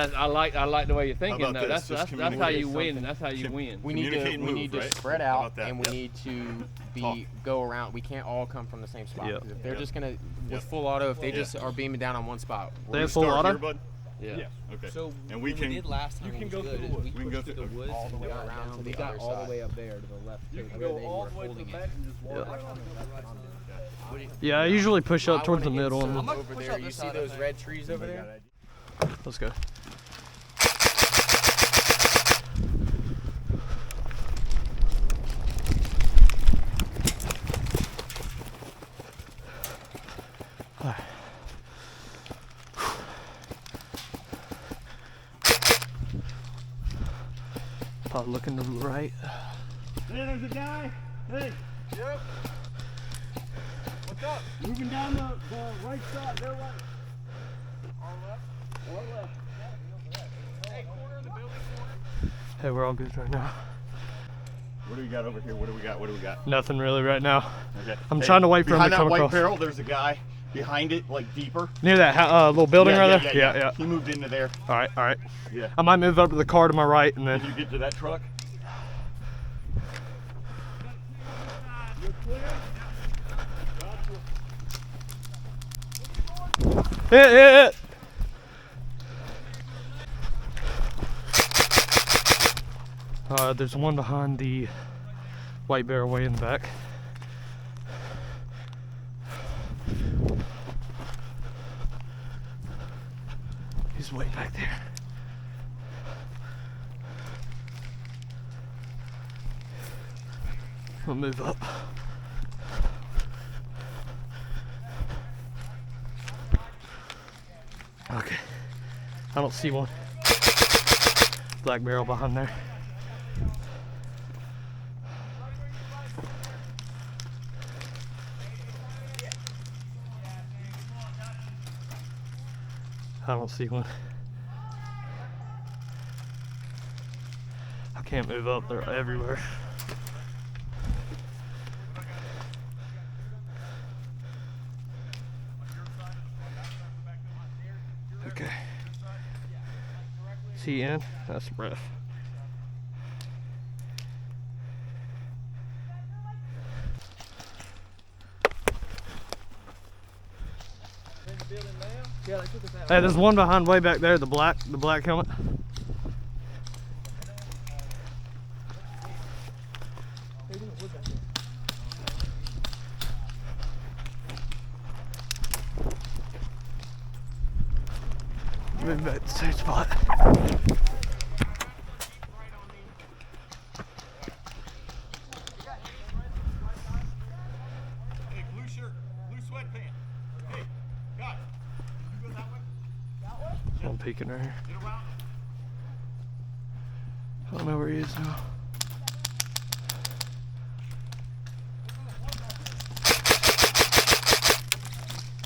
I like the way you're thinking though. That's how you win. That's how you win. We need to spread out, and we need to go around. We can't all come from the same spot. Yep. If they're just gonna with full auto, if they just are beaming down on one spot, they have full auto. Here, yeah. Okay. So and we can. Did last time you can go through the woods. We can go through the woods all the way around to the other side. all the way up there to the left. You can go all the way to the back and just walk right on the right. Yeah, I usually push up towards the middle. And over there, you see those red trees over there? Let's go. Probably looking to the right. Hey, there's a guy. Hey. Yep. What's up? Moving down the right side. Their right. All left. All left. Hey, corner of the building corner. Hey, we're all good right now. What do we got over here? What do we got? What do we got? Nothing really right now. Okay. I'm trying to wait for him to come across. Behind that white barrel, there's a guy. Behind it, like deeper. Near that little building right there? Yeah. He moved into there. All right. Yeah. I might move up to the car to my right and then. Can you get to that truck? Hit. There's one behind the white barrel way in the back. He's way back there. I'll move up. Okay. I don't see one. Black barrel behind there. I don't see one. I can't move up, they're everywhere. Okay. Is he in? That's breath. Hey, there's one behind way back there, the black helmet. Move back to the same spot. Hey, blue shirt, blue sweatpants. Hey, guys, you go that way? That way? I'm peeking right here. Get around. I don't know where he is now.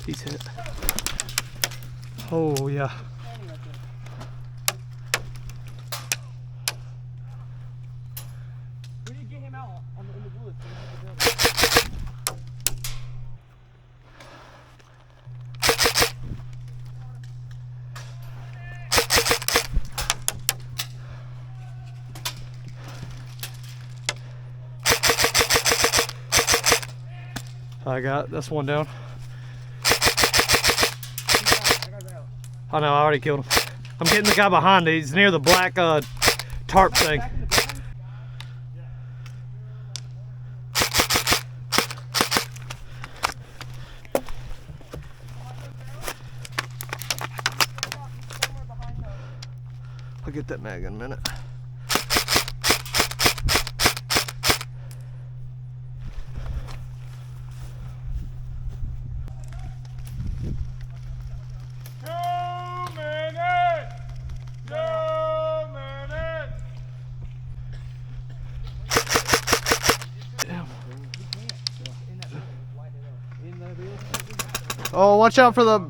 He's hit. Oh, yeah. We need to get him out in the woods. I got that's one down. Oh no, I already killed him. I'm getting the guy behind it. He's near the black tarp thing. I'll get that mag in a minute. Oh, watch out for the...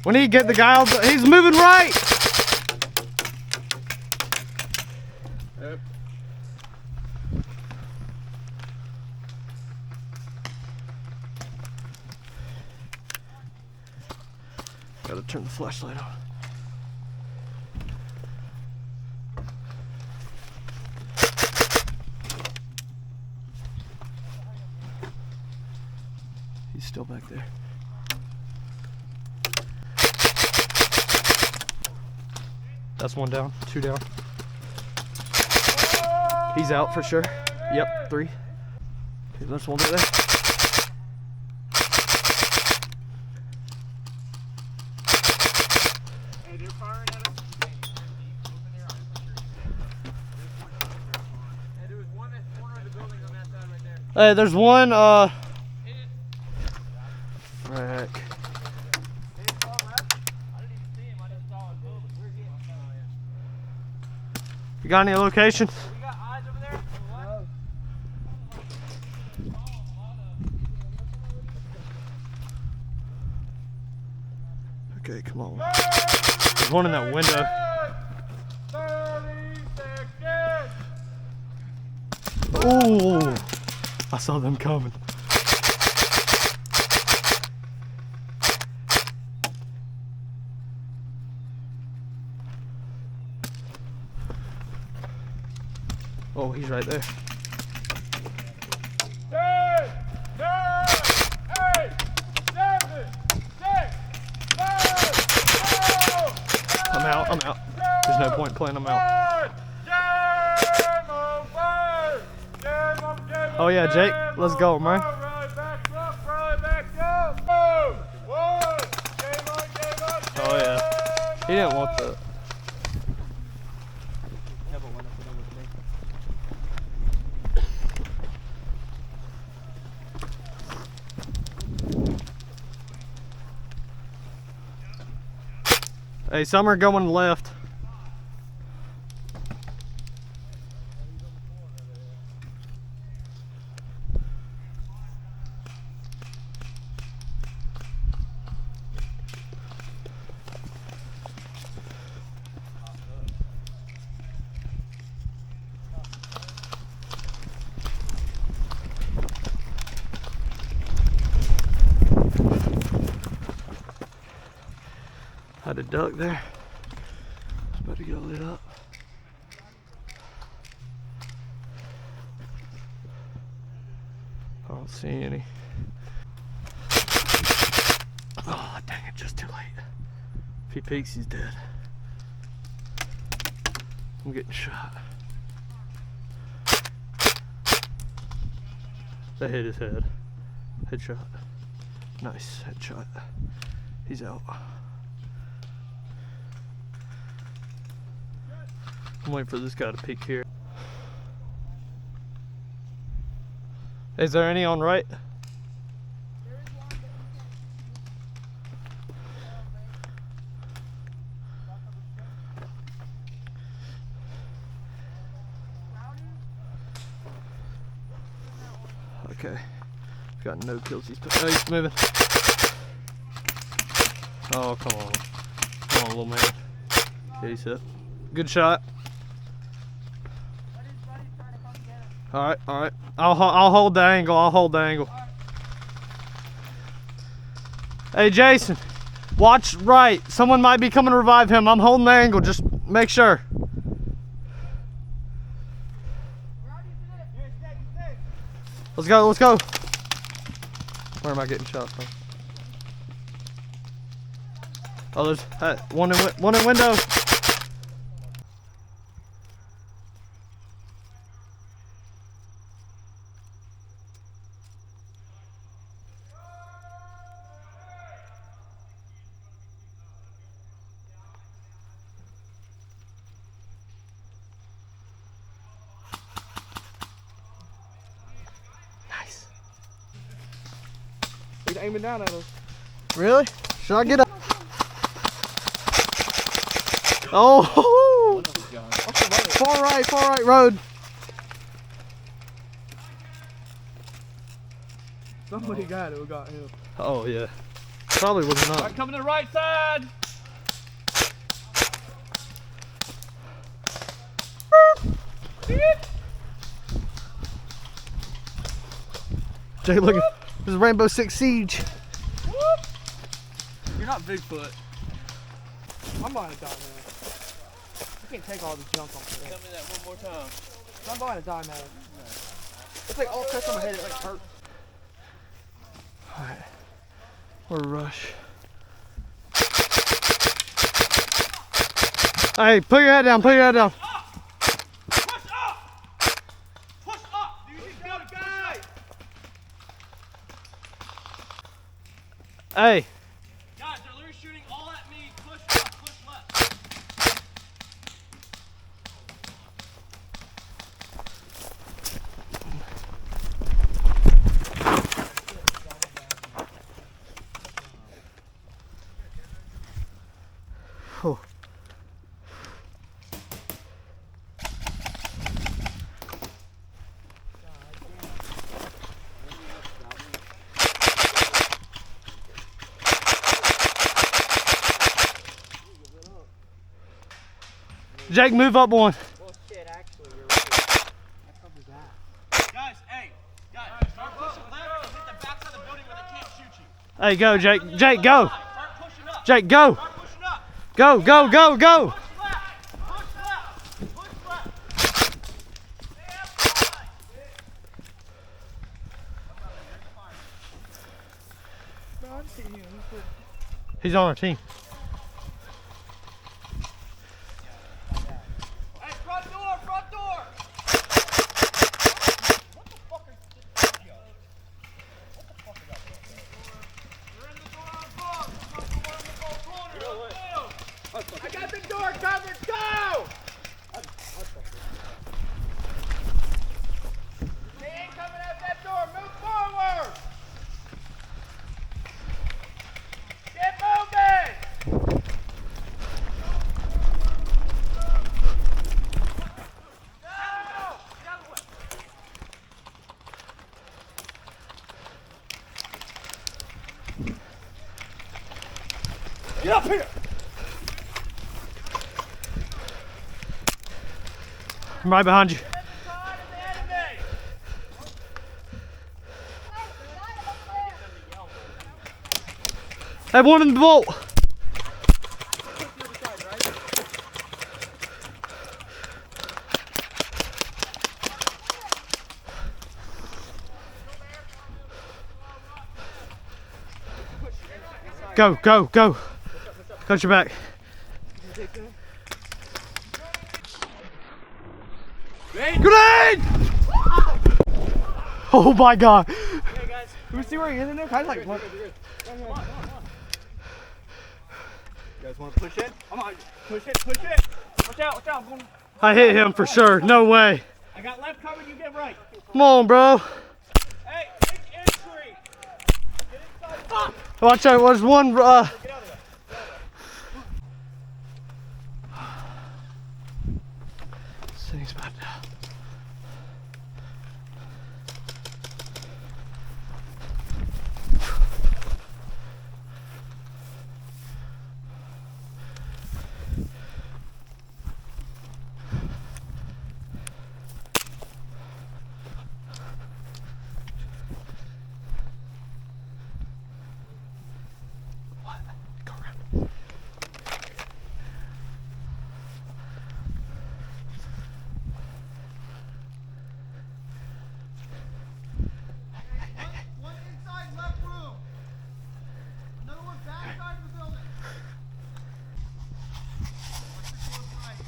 We need to get the guy out. He's moving right. Yep. Gotta turn the flashlight on. He's still back there. That's one down, 2 down. He's out for sure. Yep, 3. Okay, there's one right there. Hey, they're firing at us. Hey, there was one at the corner of the building on that side right there. Hey, there's one, Frick. You got any location? We got eyes over there? Okay, come on. There's one in that window. 30 seconds. Oh, I saw them coming. Oh, he's right there. 10, 9, 8, 7, 6, 5, 4, I'm out. There's no point playing, I'm out. Game over. Oh yeah, Jake, let's go, man. Right back up, right back up. Boom. 1. Game on. Oh yeah. He didn't want that. Hey, some are going left. Had a duck there. It's about to get lit up. I don't see any. Oh, dang it, just too late. If he peeks, he's dead. I'm getting shot. That hit his head. Headshot. Nice headshot. He's out. I'm waiting for this guy to peek here. Is there any on right? Okay. He's got no kills. He's moving. Oh, come on. Come on, little man. Yeah, he's hit. Good shot. All right. I'll hold the angle. Hey, Jason, watch right. Someone might be coming to revive him. I'm holding the angle. Just make sure. Let's go. Where am I getting shot from? Oh, there's one in window. He's aiming down at us. Really? Should I get up? Oh! Far right road. Somebody got it. We got him. Oh yeah. Probably was not. Right, coming to the right side. Jay, look at this Rainbow Six Siege. You're not Bigfoot. I'm buying a die, man. I can't take all this junk off the Tell me that one more time. I'm buying a die, man. It's like all cuts on my head. It like hurts. All right, we're rush. Hey, put your head down. Put your head down. Push up! Push up! Do you need to go, guys? Hey. Guys, they're literally shooting all at me. Push up, push left. Oh. Jake, move up one. Well, shit, actually, you're right. That covers that. Guys, hey. Guys, start pushing left and hit the backside of the building where they can't shoot you. Hey, go, Jake. Jake, go. Start pushing up. Jake, go. Start pushing up. Go, go, go, go. Push left. Push left. Push left. No, I just see him. He's good. He's on our team. Hey, front door, front door. What the fuck is yo? What the fuck is that? You're in the door on board. Front door in the goal corner. You know what? I got the door covered. Go! They ain't coming out that door. Move forward. Get moving. Get up here. I'm right behind you. Hey, one in the vault. Go, go, go. Got your back. Grenade! Oh my god. Hey guys, can we see where he is in there? Can I like what? You guys want to push in? I'm on. Push it, push it. Watch out, watch out. I'm going. I hit him for sure. No way. I got left covered, you get right. Come on, bro. Hey, take entry. Get inside. Fuck. Watch out. There's one. Get out of there. This thing's about to. Go around. One inside left room. Another one back side of the building. Watch the close right.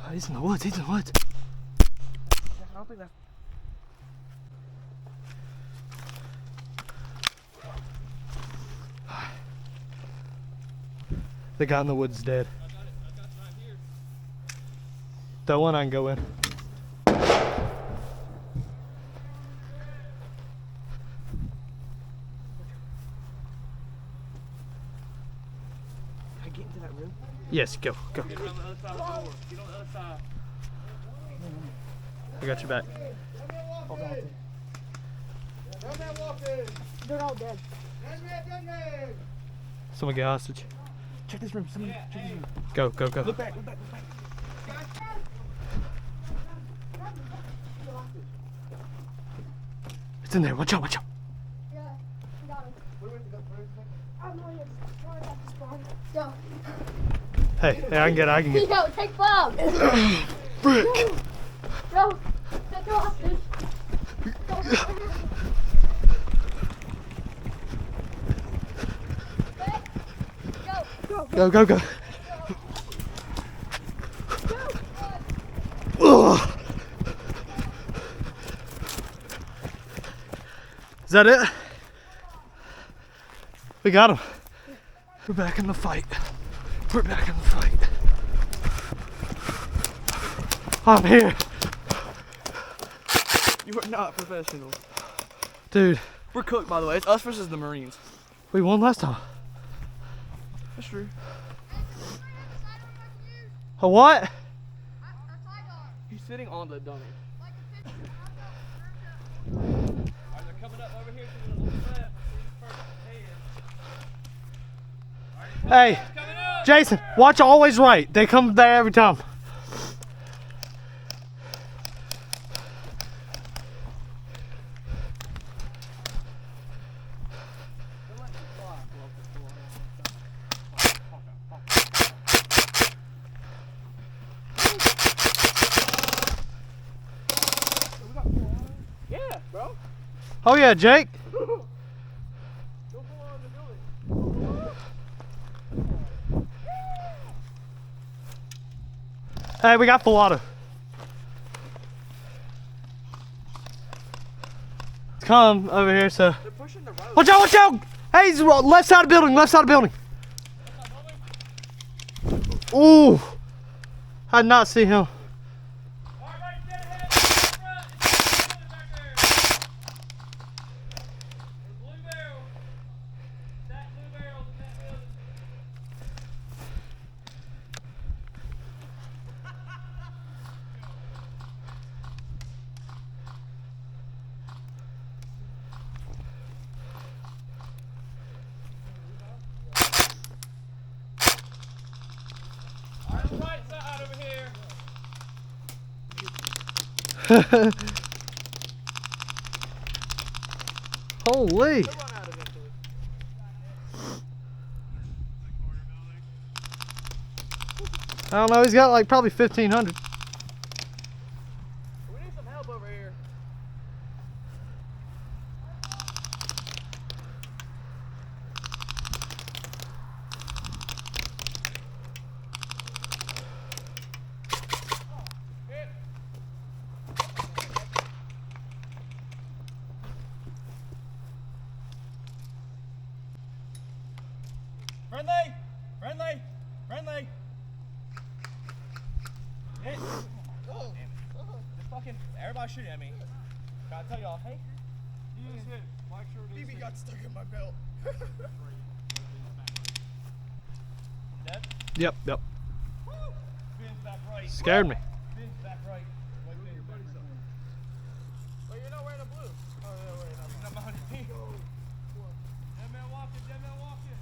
Oh, he's in the woods. He's in the woods. I don't think that's. The guy in the woods dead. That one I can go in. Can I get into that room? Yes, go, go. Get on the other side of the door. Get on the other side. I got your back. They're all dead. Someone get hostage. Check this room. Somebody check this room. Go, go, go. Look back, look back, look back. It's in there. Watch out, watch out. Hey, I can get it. Yo, take Bob. Brick. Yo, take off, dude. Go, go, go. Ugh. Is that it? We got him. We're back in the fight. We're back in the fight. I'm here. You are not professional. Dude, We're cooked, by the way. It's us versus the Marines. we won last time. That's true. A what? He's sitting on the dummy. Hey, Jason, watch always right. They come there every time. Yeah, bro. Oh yeah, Jake. Hey, we got full auto. Come over here, so. They're pushing the road. Watch out, watch out! Hey, he's left side of the building, left side of the building. Ooh. I did not see him. Holy. I don't know, he's got like probably 1,500. We need some help over here. Friendly! Friendly! Friendly! Hit! Oh, damn it. Just fucking, everybody shooting at me. Gotta tell y'all, hey. BB got stuck in my belt. Dead? Yep, yep. Ben's back right. Scared me. Ben's back right. Wait, Ben's back right. Wait, you're not wearing a blue. Oh, yeah, wait. He's not behind me. Dead man walking, dead man walking.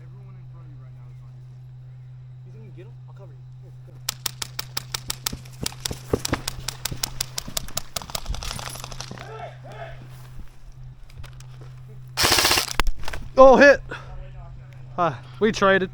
Everyone in front of you right now is on your team. You think you can get him? I'll cover you. Here, go. Oh, hit. We traded.